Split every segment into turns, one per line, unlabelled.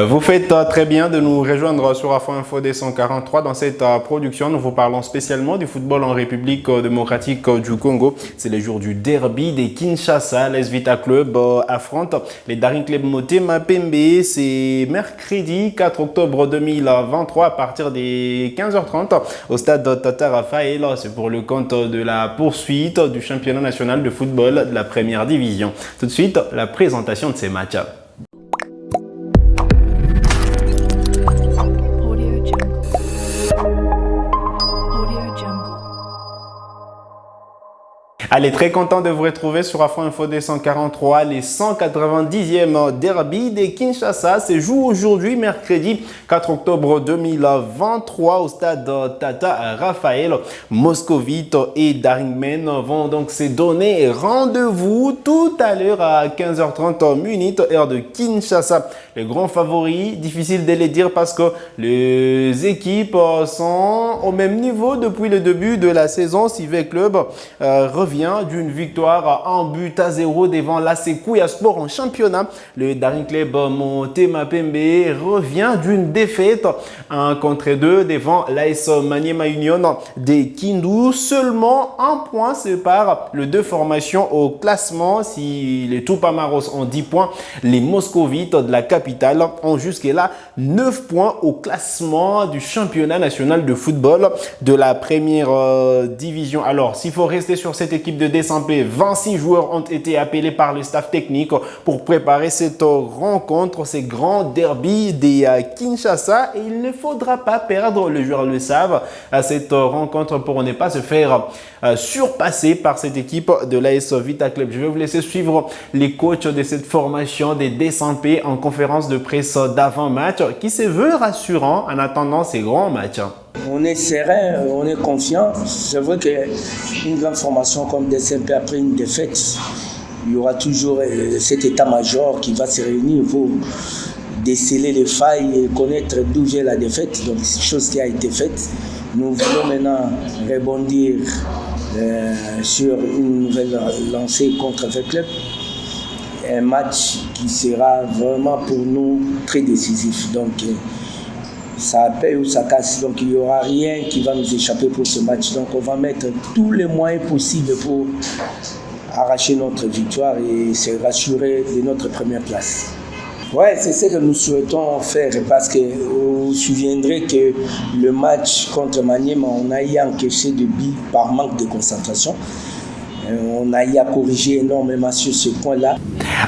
Vous faites très bien de nous rejoindre sur Afro Info D143. Dans cette production, nous vous parlons spécialement du football en République démocratique du Congo. C'est le jour du derby des Kinshasa. L'AS Vita Club affronte les Daring Club Motema Pembe. C'est mercredi 4 octobre 2023 à partir des 15h30 au stade Tata Raphaël. C'est pour le compte de la poursuite du championnat national de football de la première division. Tout de suite, la présentation de ces matchs. Allez, très content de vous retrouver sur Afro Info D143, les 190e derby des Kinshasa. C'est joue aujourd'hui, mercredi 4 octobre 2023 au stade Tata Raphaël. Moscovite et Daringmen vont donc se donner rendez-vous tout à l'heure à 15h30 minutes, heure de Kinshasa. Les grands favoris, difficile de les dire parce que les équipes sont au même niveau depuis le début de la saison. Civet Club revient d'une victoire 1-0 devant l'AS Kouya Sport en championnat. Le Daring Club Motema Pembe revient d'une défaite 1-2 devant l'AS Maniema Union de Kindu. Seulement un point sépare les deux formations au classement. Si les Tupamaros ont 10 points, les Moscovites de la capitale ont jusque-là 9 points au classement du championnat national de football de la première division. Alors, s'il faut rester sur cette équipe de D100P, 26 joueurs ont été appelés par le staff technique pour préparer cette rencontre, ces grands derbies des Kinshasa. Et il ne faudra pas perdre, les joueurs le savent, à cette rencontre pour ne pas se faire surpasser par cette équipe de l'AS Vita Club. Je vais vous laisser suivre les coachs de cette formation des D100P en conférence de presse d'avant-match qui se veut rassurant en attendant ces grands matchs.
On est serein, on est confiant. C'est vrai qu'une grande formation comme DCMP après une défaite, il y aura toujours cet état-major qui va se réunir pour déceler les failles et connaître d'où vient la défaite. Donc c'est chose qui a été faite. Nous voulons maintenant rebondir sur une nouvelle lancée contre le club. Un match qui sera vraiment pour nous très décisif. Donc ça paye ou ça casse, donc il n'y aura rien qui va nous échapper pour ce match. Donc on va mettre tous les moyens possibles pour arracher notre victoire et se rassurer de notre première place. Ouais, c'est ce que nous souhaitons faire parce que vous vous souviendrez que le match contre Maniema, on a y encaissé de buts par manque de concentration. On a y à corriger énormément sur ce point-là.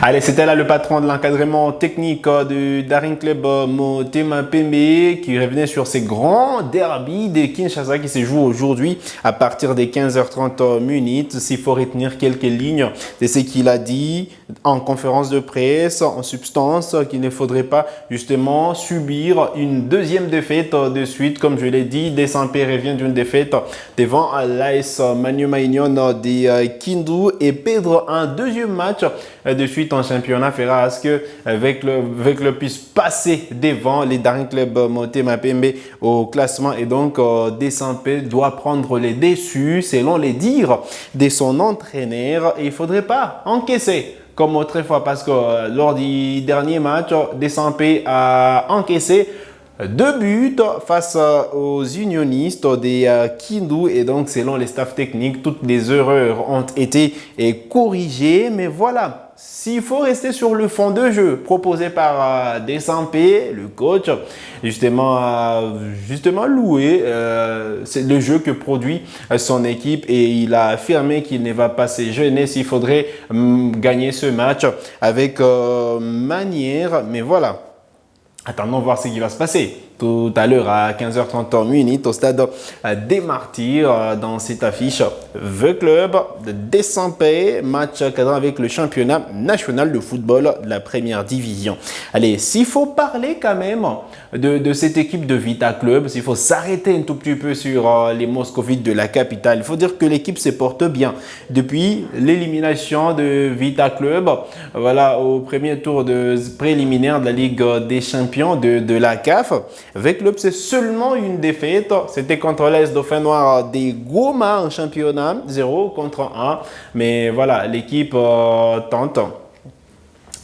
Allez, c'était là le patron de l'encadrement technique du Daring Club Motema Pembe qui revenait sur ces grands derbies de Kinshasa qui se jouent aujourd'hui à partir des 15h30 minutes. S'il faut retenir quelques lignes de ce qu'il a dit en conférence de presse, en substance, qu'il ne faudrait pas justement subir une deuxième défaite de suite. Comme je l'ai dit, D100P revient d'une défaite devant l'AS Maniema Union de Kindu et perdre un deuxième match de suite en championnat fera à ce que avec le puisse passer devant les Daring Club Motema Pembe au classement et donc D100P doit prendre les déçus selon les dires de son entraîneur et il ne faudrait pas encaisser comme autrefois parce que lors du dernier match D100P a encaissé 2 buts face aux unionistes des Kindu et donc selon les staffs techniques, toutes les erreurs ont été corrigées. Mais voilà, s'il faut rester sur le fond de jeu proposé par D100P, le coach, justement loué, c'est le jeu que produit son équipe et il a affirmé qu'il ne va pas se gêner s'il faudrait gagner ce match avec manière. Mais voilà. Attendons voir ce qui va se passer tout à l'heure à 15h30 minutes au stade des Martyrs dans cette affiche The Club de D100P, match cadran avec le championnat national de football de la première division. Allez, s'il faut parler quand même de cette équipe de Vita Club, s'il faut s'arrêter un tout petit peu sur les Moscovites de la capitale, il faut dire que l'équipe se porte bien depuis l'élimination de Vita Club, voilà, au premier tour de préliminaire de la Ligue des Champions de la CAF. Avec Club, c'est seulement une défaite. C'était contre l'Est Dauphin Noir des Goma en championnat, 0 contre 1. Mais voilà, l'équipe tente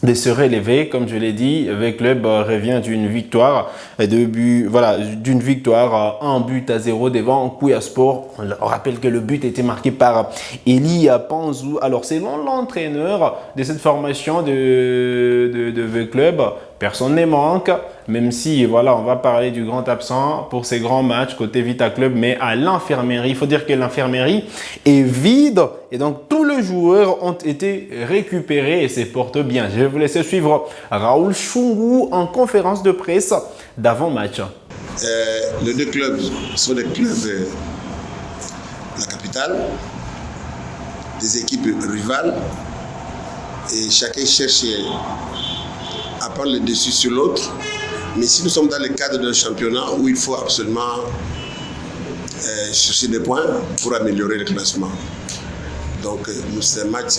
de se relever, comme je l'ai dit. Le club revient d'une victoire d'une victoire 1-0 devant Kouya Sport. On rappelle que le but était marqué par Eli Panzou. Alors, selon l'entraîneur de cette formation de club, personne ne manque, même si voilà, on va parler du grand absent pour ces grands matchs côté Vita Club, mais à l'infirmerie, il faut dire que l'infirmerie est vide et donc tous les joueurs ont été récupérés et se portent bien. Je vais vous laisser suivre Raoul Chungu en conférence de presse d'avant-match.
Les deux clubs sont des clubs de la capitale, des équipes rivales et chacun cherche à prendre le dessus sur l'autre. Mais si nous sommes dans le cadre d'un championnat où il faut absolument chercher des points pour améliorer le classement. Donc c'est un match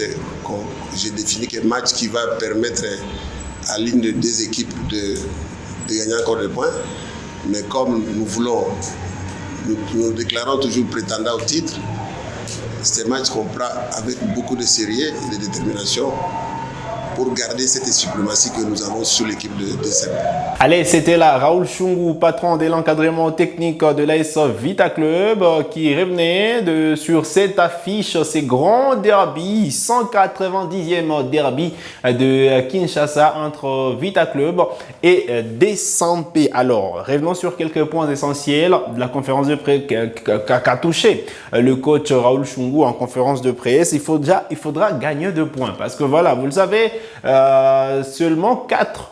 j'ai défini comme un match qui va permettre à l'une des deux équipes de gagner encore des points. Mais comme nous déclarons toujours prétendants au titre, c'est un match qu'on prend avec beaucoup de sérieux et de détermination pour garder cette suprématie que nous avons sur l'équipe de SMP.
Allez, c'était là Raoul Chungu, patron de l'encadrement technique de l'AS Vita Club, qui revenait sur cette affiche, ces grands derbies, 190e derby de Kinshasa entre Vita Club et DSMP. Alors, revenons sur quelques points essentiels de la conférence de presse qu'a touché le coach Raoul Chungu en conférence de presse. Il faudra gagner 2 points parce que voilà, vous le savez, seulement 4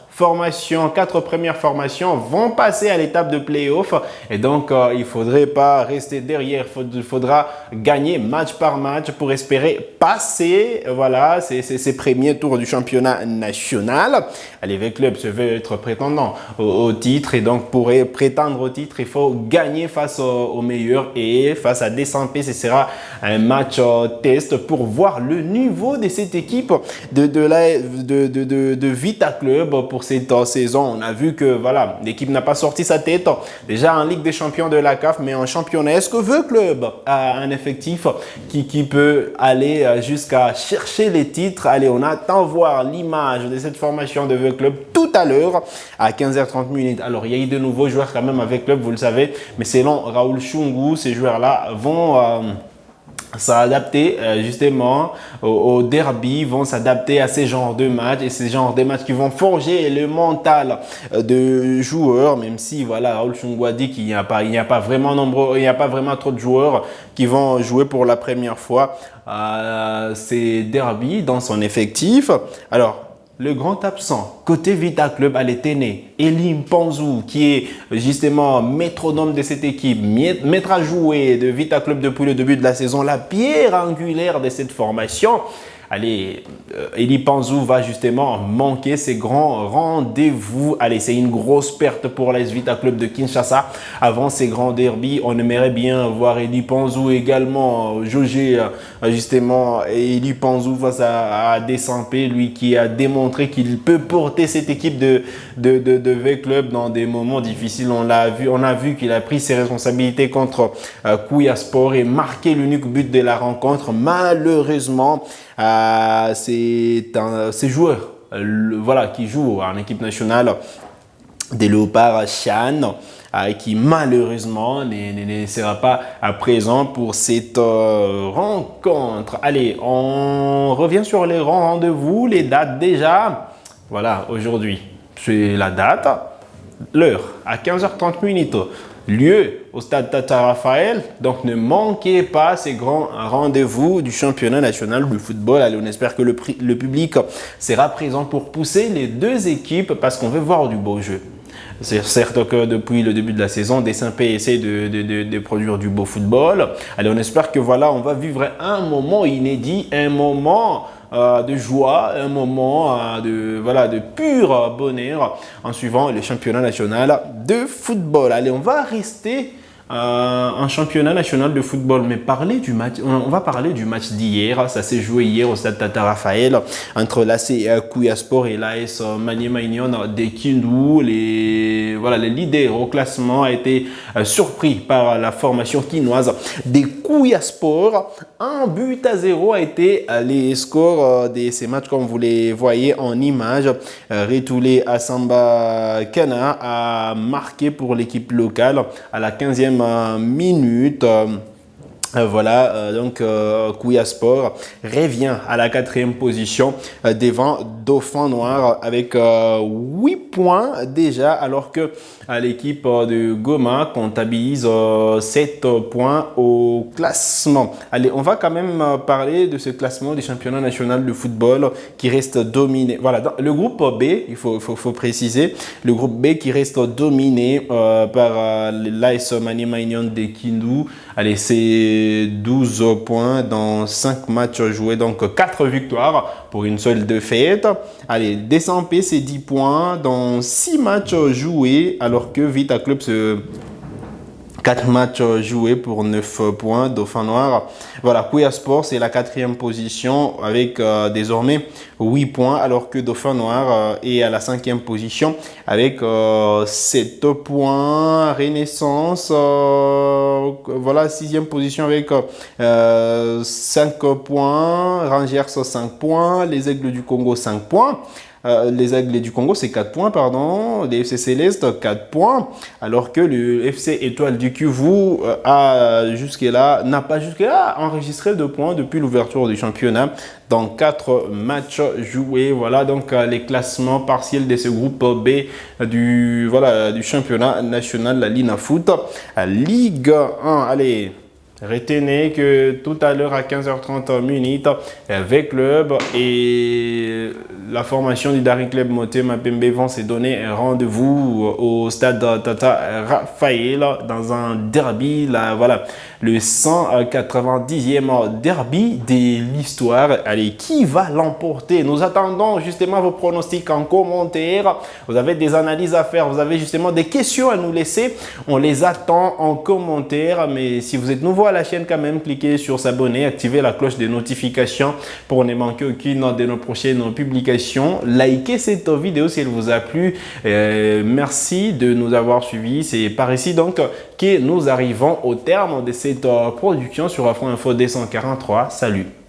premières formations vont passer à l'étape de play-off et donc il ne faudrait pas rester derrière, il faudra gagner match par match pour espérer passer ces premiers tours du championnat national. Les clubs se veulent être prétendants au titre et donc pour prétendre au titre, il faut gagner face aux meilleurs et face à DSMP, ce sera un match test pour voir le niveau de cette équipe de Vita Club pour cette saison. On a vu que voilà, l'équipe n'a pas sorti sa tête déjà en Ligue des Champions de la CAF, mais en championnat. Est-ce que le club a un effectif qui peut aller jusqu'à chercher les titres? Allez, on attend voir l'image de cette formation de club tout à l'heure à 15h30. Alors, il y a eu de nouveaux joueurs quand même avec club, vous le savez, mais selon Raoul Chungu, ces joueurs-là vont s'adapter justement au derby, vont s'adapter à ces genres de matchs et ces genres de matchs qui vont forger le mental de joueurs, même si voilà, Raoul Chungu a dit qu'il n'y a pas vraiment trop de joueurs qui vont jouer pour la première fois ces derbies dans son effectif. Alors, le grand absent côté Vita Club à l'été, Eli Panzou, qui est justement métronome de cette équipe, maître à jouer de Vita Club depuis le début de la saison, la pierre angulaire de cette formation. Allez, Eli Panzou va justement manquer ces grands rendez-vous. Allez, c'est une grosse perte pour l'AS Vita Club de Kinshasa. Avant ces grands derbies, on aimerait bien voir Eli Panzou également jauger justement Eli Panzou face à DSMP, lui qui a démontré qu'il peut porter cette équipe de V Club dans des moments difficiles. On a vu qu'il a pris ses responsabilités contre Kouya Sport et marqué l'unique but de la rencontre. Malheureusement, ces joueurs qui jouent en équipe nationale des Léopards Chan, qui malheureusement ne sera pas présent pour cette rencontre. Allez, on revient sur les grands rendez-vous, les dates déjà. Voilà, aujourd'hui, c'est la date, l'heure, à 15h30. Lieu au stade Tata Raphaël, donc ne manquez pas ces grands rendez-vous du championnat national de football. Allez, on espère que le public sera présent pour pousser les deux équipes parce qu'on veut voir du beau jeu. C'est certes que depuis le début de la saison, DSMP essaie de produire du beau football. Allez, on espère que voilà, on va vivre un moment inédit, un moment de joie, un moment de pur bonheur en suivant le championnat national de football. Allez, on va rester un championnat national de football. Mais parler du match, on va parler du match d'hier. Ça s'est joué hier au stade Tata Raphaël entre l'AC Kouyaspor et l'AS Maniema Union de Kindu. Les leaders au classement a été surpris par la formation quinoise des Kouyaspor. 1-0 a été les scores de ces matchs comme vous les voyez en image. Retoulé Asamba Kana a marqué pour l'équipe locale à la 15e minute. Donc Kouyaspor revient à la 4e position devant Dauphin Noir avec 8 points déjà, alors que l'équipe de Goma comptabilise 7 points au classement. Allez, on va quand même parler de ce classement du championnat national de football qui reste dominé. Voilà, dans le groupe B, il faut préciser, le groupe B qui reste dominé par l'AS Maniema Union de Kindu. Allez, c'est 12 points dans 5 matchs joués, donc 4 victoires pour une seule défaite. Allez, Descempé, c'est 10 points dans 6 matchs joués, alors que Vita Club, c'est 4 matchs joués pour 9 points. Dauphin Noir. Voilà, Kouyaspor, c'est la 4e position avec désormais 8 points, alors que Dauphin Noir est à la 5e position avec 7 points. Renaissance, 6e position avec 5 points. Rangers, 5 points. Les Aigles du Congo, 5 points. Les Aigles du Congo, c'est 4 points, pardon. Les FC Céleste, 4 points. Alors que le FC Étoile du Kivu n'a pas jusque-là enregistré 2 points depuis l'ouverture du championnat dans 4 matchs joués. Voilà donc les classements partiels de ce groupe B du championnat national, la Lina Foot. Ligue 1, allez. Retenez que tout à l'heure à 15h30 minutes, V-Club et la formation du Daring Club Moté Mapembe vont se donner un rendez-vous au stade Tata Raphaël dans un derby. Le 190e derby de l'histoire. Allez, qui va l'emporter? Nous attendons justement vos pronostics en commentaire. Vous avez des analyses à faire, vous avez justement des questions à nous laisser. On les attend en commentaire. Mais si vous êtes nouveau à la chaîne, quand même, cliquez sur s'abonner, activez la cloche de notification pour ne manquer aucune de nos prochaines publications. Likez cette vidéo si elle vous a plu. Merci de nous avoir suivis. C'est par ici donc que nous arrivons au terme de cette production sur Afro Info 243. Salut!